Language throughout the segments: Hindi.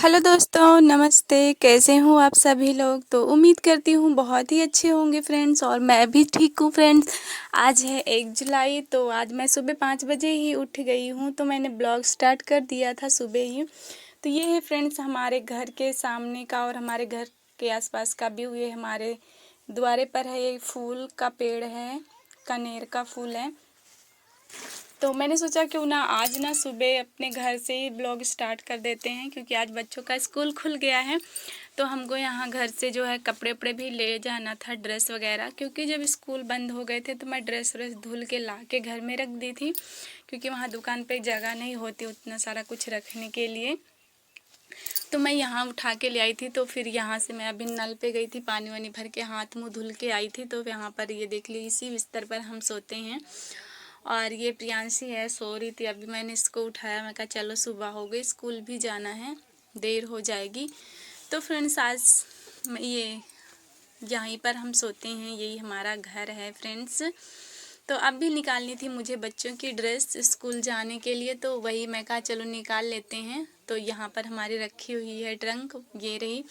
हेलो दोस्तों, नमस्ते। कैसे हो आप सभी लोग? तो उम्मीद करती हूँ बहुत ही अच्छे होंगे फ्रेंड्स, और मैं भी ठीक हूँ फ्रेंड्स। आज है 1 जुलाई, तो आज मैं सुबह 5 बजे ही उठ गई हूँ, तो मैंने ब्लॉग स्टार्ट कर दिया था सुबह ही। तो ये है फ्रेंड्स हमारे घर के सामने का और हमारे घर के आसपास का व्यू। ये हमारे द्वारे पर है, ये फूल का पेड़ है, कनेर का फूल है। तो मैंने सोचा क्यों ना आज ना सुबह अपने घर से ही ब्लॉग स्टार्ट कर देते हैं, क्योंकि आज बच्चों का स्कूल खुल गया है। तो हमको यहाँ घर से जो है कपड़े वपड़े भी ले जाना था, ड्रेस वगैरह, क्योंकि जब स्कूल बंद हो गए थे तो मैं ड्रेस व्रेस धुल के ला के घर में रख दी थी, क्योंकि वहाँ दुकान पे जगह नहीं होती उतना सारा कुछ रखने के लिए। तो मैं यहाँ उठा के ले आई थी। तो फिर यहाँ से मैं अभी नल पे गई थी, पानी वानी भर के हाथ मुँह धुल के आई थी। तो यहाँ पर ये देख ली, इसी बिस्तर पर हम सोते हैं। और ये प्रियांशी है, सो रही थी। अभी मैंने इसको उठाया, मैं कहा चलो सुबह हो गई, स्कूल भी जाना है, देर हो जाएगी। तो फ्रेंड्स आज ये यहीं पर हम सोते हैं, यही हमारा घर है फ्रेंड्स। तो अब भी निकालनी थी मुझे बच्चों की ड्रेस स्कूल जाने के लिए, तो वही मैं कहा चलो निकाल लेते हैं। तो यहाँ पर हमारी रखी हुई है ट्रंक, ये रही।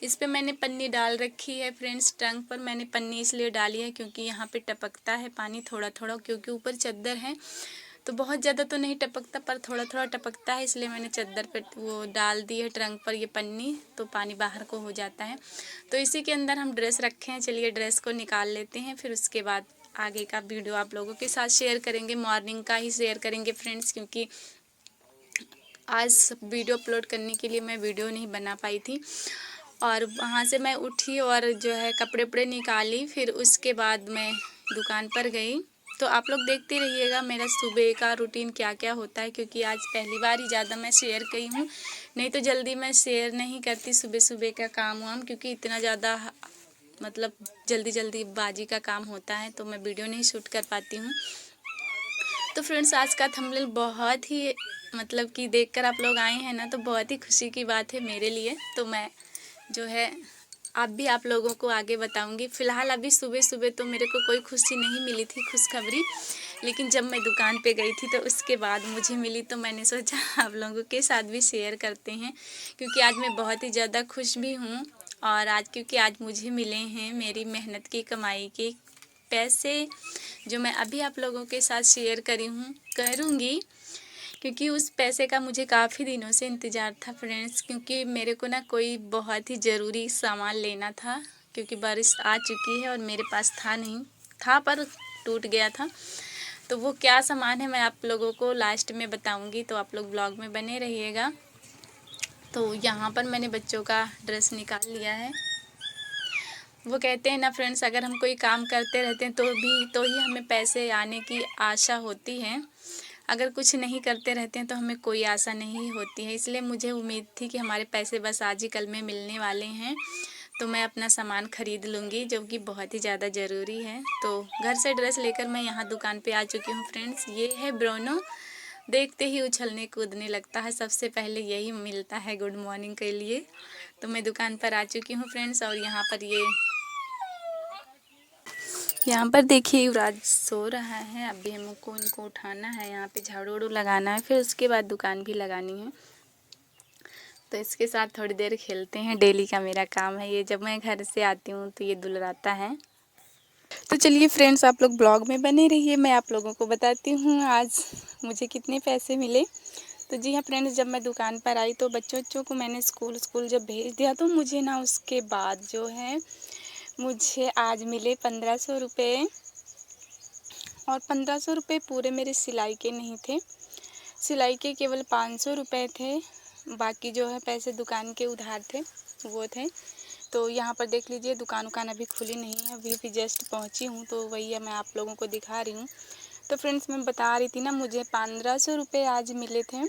इस पे मैंने पन्नी डाल रखी है फ्रेंड्स। ट्रंक पर मैंने पन्नी इसलिए डाली है क्योंकि यहाँ पे टपकता है पानी थोड़ा थोड़ा, क्योंकि ऊपर चद्दर है। तो बहुत ज़्यादा तो नहीं टपकता, पर थोड़ा थोड़ा टपकता है, इसलिए मैंने चद्दर पर वो डाल दी है ट्रंक पर ये पन्नी, तो पानी बाहर को हो जाता है। तो इसी के अंदर हम ड्रेस रखे हैं। चलिए ड्रेस को निकाल लेते हैं, फिर उसके बाद आगे का वीडियो आप लोगों के साथ शेयर करेंगे। मॉर्निंग का ही शेयर करेंगे फ्रेंड्स, क्योंकि आज वीडियो अपलोड करने के लिए मैं वीडियो नहीं बना पाई थी। और वहाँ से मैं उठी और जो है कपड़े वपड़े निकाली, फिर उसके बाद मैं दुकान पर गई। तो आप लोग देखते रहिएगा मेरा सुबह का रूटीन क्या क्या होता है, क्योंकि आज पहली बार ही ज़्यादा मैं शेयर की हूँ। नहीं तो जल्दी मैं शेयर नहीं करती सुबह सुबह का काम वाम, क्योंकि इतना ज़्यादा मतलब जल्दी बाजी का काम होता है, तो मैं वीडियो नहीं शूट कर पाती हूँ। तो फ्रेंड्स आज का थंबनेल बहुत ही मतलब कि देखकर आप लोग आए हैं ना, तो बहुत ही खुशी की बात है मेरे लिए। तो मैं जो है आप लोगों को आगे बताऊंगी। फ़िलहाल अभी सुबह सुबह तो मेरे को कोई खुशी नहीं मिली थी, खुशखबरी, लेकिन जब मैं दुकान पे गई थी तो उसके बाद मुझे मिली। तो मैंने सोचा आप लोगों के साथ भी शेयर करते हैं, क्योंकि आज मैं बहुत ही ज़्यादा खुश भी हूँ। और आज क्योंकि आज मुझे मिले हैं मेरी मेहनत की कमाई के पैसे, जो मैं अभी आप लोगों के साथ शेयर करूँगी, क्योंकि उस पैसे का मुझे काफ़ी दिनों से इंतज़ार था फ्रेंड्स। क्योंकि मेरे को ना कोई बहुत ही ज़रूरी सामान लेना था, क्योंकि बारिश आ चुकी है और मेरे पास था नहीं, था पर टूट गया था। तो वो क्या सामान है मैं आप लोगों को लास्ट में बताऊंगी, तो आप लोग ब्लॉग में बने रहिएगा। तो यहाँ पर मैंने बच्चों का ड्रेस निकाल लिया है। वो कहते हैं ना फ्रेंड्स, अगर हम कोई काम करते रहते हैं तो ही हमें पैसे आने की आशा होती है। अगर कुछ नहीं करते रहते हैं तो हमें कोई आशा नहीं होती है। इसलिए मुझे उम्मीद थी कि हमारे पैसे बस आज ही कल में मिलने वाले हैं, तो मैं अपना सामान ख़रीद लूँगी, जो कि बहुत ही ज़्यादा ज़रूरी है। तो घर से ड्रेस लेकर मैं यहाँ दुकान पे आ चुकी हूँ फ्रेंड्स। ये है ब्रोनो, देखते ही उछलने कूदने लगता है, सबसे पहले यही मिलता है गुड मॉर्निंग के लिए। तो मैं दुकान पर आ चुकी हूँ फ्रेंड्स, और यहाँ पर देखिए युवराज सो रहा है। अभी हमको इनको उठाना है, यहाँ पे झाड़ू वाड़ू लगाना है, फिर उसके बाद दुकान भी लगानी है। तो इसके साथ थोड़ी देर खेलते हैं, डेली का मेरा काम है ये। जब मैं घर से आती हूँ तो ये दुलराता है। तो चलिए फ्रेंड्स आप लोग ब्लॉग में बने रहिए, मैं आप लोगों को बताती हूँ आज मुझे कितने पैसे मिले। तो जी हाँ फ्रेंड्स, जब मैं दुकान पर आई तो बच्चों को मैंने स्कूल जब भेज दिया, तो मुझे ना उसके बाद जो है मुझे आज मिले 1500 रुपये। और 1500 रुपये पूरे मेरे सिलाई के नहीं थे, सिलाई के केवल 500 रुपये थे। बाकी जो है पैसे दुकान के उधार थे, वो थे। तो यहाँ पर देख लीजिए दुकान अभी खुली नहीं है, अभी जस्ट पहुँची हूँ, तो वही मैं आप लोगों को दिखा रही हूँ। तो फ्रेंड्स मैं बता रही थी ना, मुझे 1500 रुपये आज मिले थे।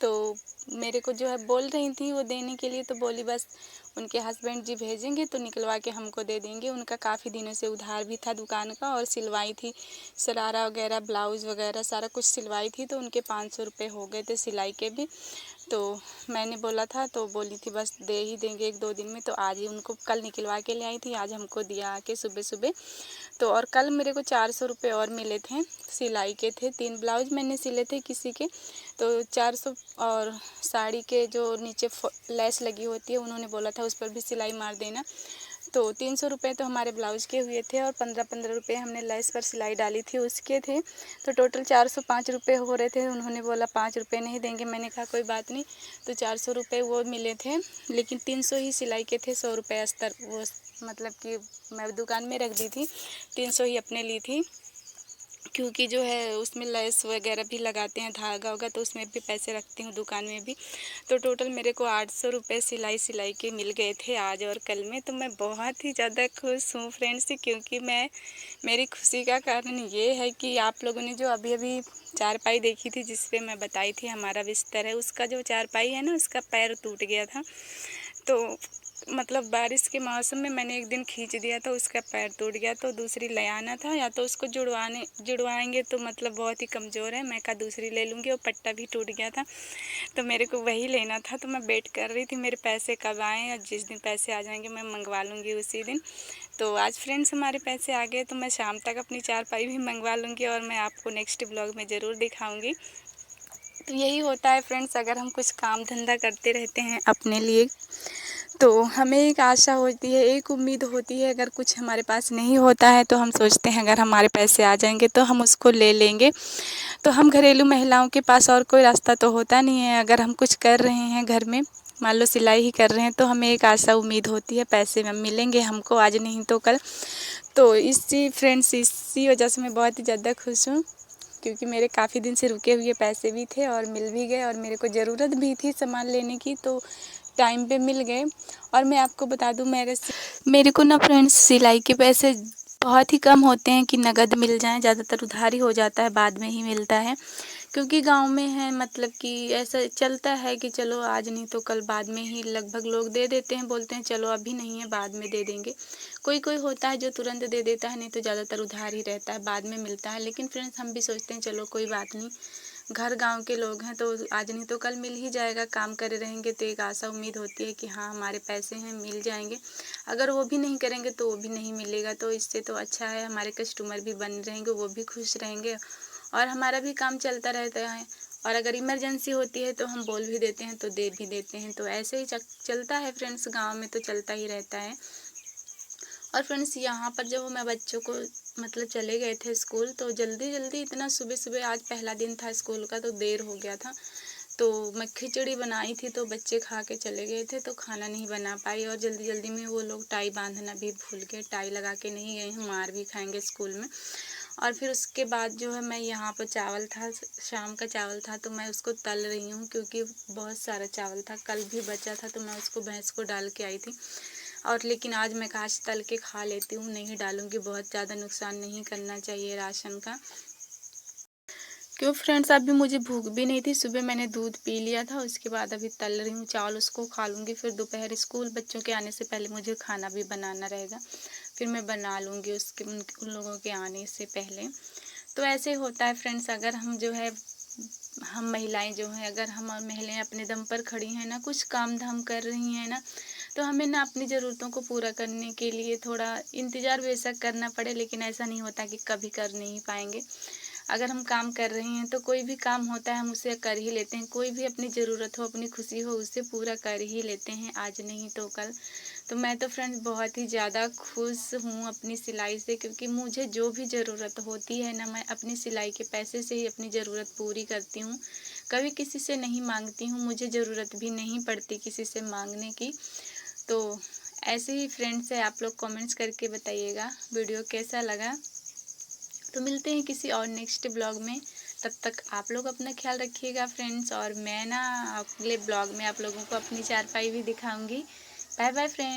तो मेरे को जो है बोल रही थी वो देने के लिए, तो बोली बस उनके हस्बैंड जी भेजेंगे तो निकलवा के हमको दे देंगे। उनका काफ़ी दिनों से उधार भी था दुकान का, और सिलवाई थी शरारा वगैरह ब्लाउज़ वगैरह सारा कुछ सिलवाई थी, तो उनके 500 रुपये हो गए थे सिलाई के भी। तो मैंने बोला था, तो बोली थी बस दे ही देंगे 1-2 दिन में। तो आज ही उनको कल निकलवा के ले आई थी, आज हमको दिया आके सुबह सुबह। तो और कल मेरे को 400 रुपये और मिले थे, सिलाई के थे। 3 ब्लाउज मैंने सिले थे किसी के, तो 400। और साड़ी के जो नीचे लेस लगी होती है, उन्होंने बोला था उस पर भी सिलाई मार देना। तो 300 रुपये तो हमारे ब्लाउज़ के हुए थे और 15-15 रुपये हमने लेस पर सिलाई डाली थी उसके थे। तो टोटल 405 रुपये हो रहे थे। उन्होंने बोला 5 रुपये नहीं देंगे, मैंने कहा कोई बात नहीं। तो 400 रुपये वो मिले थे, लेकिन 300 ही सिलाई के थे, 100 रुपये अस्तर वो मतलब कि मैं दुकान में रख दी थी, 300 ही अपने ली थी, क्योंकि जो है उसमें लेस वगैरह भी लगाते हैं, धागा होगा, तो उसमें भी पैसे रखती हूँ दुकान में भी। तो टोटल मेरे को 800 रुपये सिलाई के मिल गए थे आज और कल में। तो मैं बहुत ही ज़्यादा खुश हूँ फ्रेंड्स, क्योंकि मेरी खुशी का कारण ये है कि आप लोगों ने जो अभी अभी चारपाई देखी थी, जिस पे मैं बताई थी हमारा बिस्तर है, उसका जो चारपाई है ना, उसका पैर टूट गया था। तो मतलब बारिश के मौसम में मैंने एक दिन खींच दिया था, उसका पैर टूट गया। तो दूसरी ले आना था, या तो उसको जुड़वाएंगे तो मतलब बहुत ही कमज़ोर है, मैं कहा दूसरी ले लूँगी। और पट्टा भी टूट गया था, तो मेरे को वही लेना था। तो मैं वेट कर रही थी मेरे पैसे कब आएँ, और जिस दिन पैसे आ जाएंगे मैं मंगवा लूँगी उसी दिन। तो आज फ्रेंड्स हमारे पैसे आ गए, तो मैं शाम तक अपनी चारपाई भी मंगवा लूँगी और मैं आपको नेक्स्ट ब्लॉग में ज़रूर दिखाऊँगी। तो यही होता है फ्रेंड्स, अगर हम कुछ काम धंधा करते रहते हैं अपने लिए, तो हमें एक आशा होती है, एक उम्मीद होती है। अगर कुछ हमारे पास नहीं होता है तो हम सोचते हैं अगर हमारे पैसे आ जाएंगे तो हम उसको ले लेंगे। तो हम घरेलू महिलाओं के पास और कोई रास्ता तो होता नहीं है। अगर हम कुछ कर रहे हैं घर में, मान लो सिलाई ही कर रहे हैं, तो हमें एक आशा उम्मीद होती है पैसे में मिलेंगे हमको, आज नहीं तो कल। तो इसी वजह से मैं बहुत ही ज़्यादा खुश हूँ, क्योंकि मेरे काफ़ी दिन से रुके हुए पैसे भी थे और मिल भी गए, और मेरे को ज़रूरत भी थी सामान लेने की, तो टाइम पे मिल गए। और मैं आपको बता दूं, मेरे को ना फ्रेंड्स सिलाई के पैसे बहुत ही कम होते हैं कि नगद मिल जाएं, ज़्यादातर उधार ही हो जाता है, बाद में ही मिलता है। क्योंकि गांव में है, मतलब कि ऐसा चलता है कि चलो आज नहीं तो कल, बाद में ही लगभग लोग दे देते हैं, बोलते हैं चलो अभी नहीं है बाद में दे देंगे। कोई कोई होता है जो तुरंत दे देता है, नहीं तो ज़्यादातर उधार ही रहता है, बाद में मिलता है। लेकिन फ्रेंड्स हम भी सोचते हैं चलो कोई बात नहीं, घर गांव के लोग हैं तो आज नहीं तो कल मिल ही जाएगा, काम करे रहेंगे तो एक आशा उम्मीद होती है कि हाँ हमारे पैसे हैं, मिल जाएंगे। अगर वो भी नहीं करेंगे तो वो भी नहीं मिलेगा, तो इससे तो अच्छा है हमारे कस्टमर भी बने रहेंगे, वो भी खुश रहेंगे और हमारा भी काम चलता रहता है। और अगर इमरजेंसी होती है तो हम बोल भी देते हैं तो दे भी देते हैं। तो ऐसे ही चलता है फ्रेंड्स, गाँव में तो चलता ही रहता है। और फ्रेंड्स यहाँ पर जब मैं बच्चों को मतलब चले गए थे स्कूल, तो जल्दी जल्दी इतना सुबह सुबह, आज पहला दिन था स्कूल का तो देर हो गया था। तो मैं खिचड़ी बनाई थी तो बच्चे खा के चले गए थे, तो खाना नहीं बना पाई, और जल्दी जल्दी में वो लोग टाई बांधना भी भूल गए, टाई लगा के नहीं गए हैं, मार भी खाएंगे स्कूल में। और फिर उसके बाद जो है मैं यहाँ पर चावल था, शाम का चावल था, तो मैं उसको तल रही हूँ, क्योंकि बहुत सारा चावल था, कल भी बचा था, तो मैं उसको भैंस को डाल के आई थी। और लेकिन आज मैं काश तल के खा लेती हूँ, नहीं डालूँगी, बहुत ज़्यादा नुकसान नहीं करना चाहिए राशन का। क्यों फ्रेंड्स, अभी मुझे भूख भी नहीं थी, सुबह मैंने दूध पी लिया था, उसके बाद अभी तल रही हूँ चावल, उसको खा लूँगी। फिर दोपहर स्कूल बच्चों के आने से पहले मुझे खाना भी बनाना रहेगा, फिर मैं बना लूँगी उन लोगों के आने से पहले। तो ऐसे होता है फ्रेंड्स, अगर हम जो है, हम महिलाएं जो हैं, अगर हम महिलाएं अपने दम पर खड़ी हैं ना, कुछ काम धाम कर रही हैं ना, तो हमें ना अपनी ज़रूरतों को पूरा करने के लिए थोड़ा इंतज़ार बेशक करना पड़े, लेकिन ऐसा नहीं होता कि कभी कर नहीं पाएंगे। अगर हम काम कर रहे हैं तो कोई भी काम होता है हम उसे कर ही लेते हैं, कोई भी अपनी ज़रूरत हो, अपनी खुशी हो, उसे पूरा कर ही लेते हैं, आज नहीं तो कल। तो मैं तो फ्रेंड्स बहुत ही ज़्यादा खुश हूँ अपनी सिलाई से, क्योंकि मुझे जो भी ज़रूरत होती है ना, मैं अपनी सिलाई के पैसे से ही अपनी ज़रूरत पूरी करती हूँ, कभी किसी से नहीं मांगती हूँ, मुझे ज़रूरत भी नहीं पड़ती किसी से मांगने की। तो ऐसे ही फ्रेंड्स है, आप लोग कमेंट्स करके बताइएगा वीडियो कैसा लगा। तो मिलते हैं किसी और नेक्स्ट ब्लॉग में, तब तक आप लोग अपना ख्याल रखिएगा फ्रेंड्स, और मैं ना अगले ब्लॉग में आप लोगों को अपनी चारपाई भी दिखाऊंगी। Bye bye friends.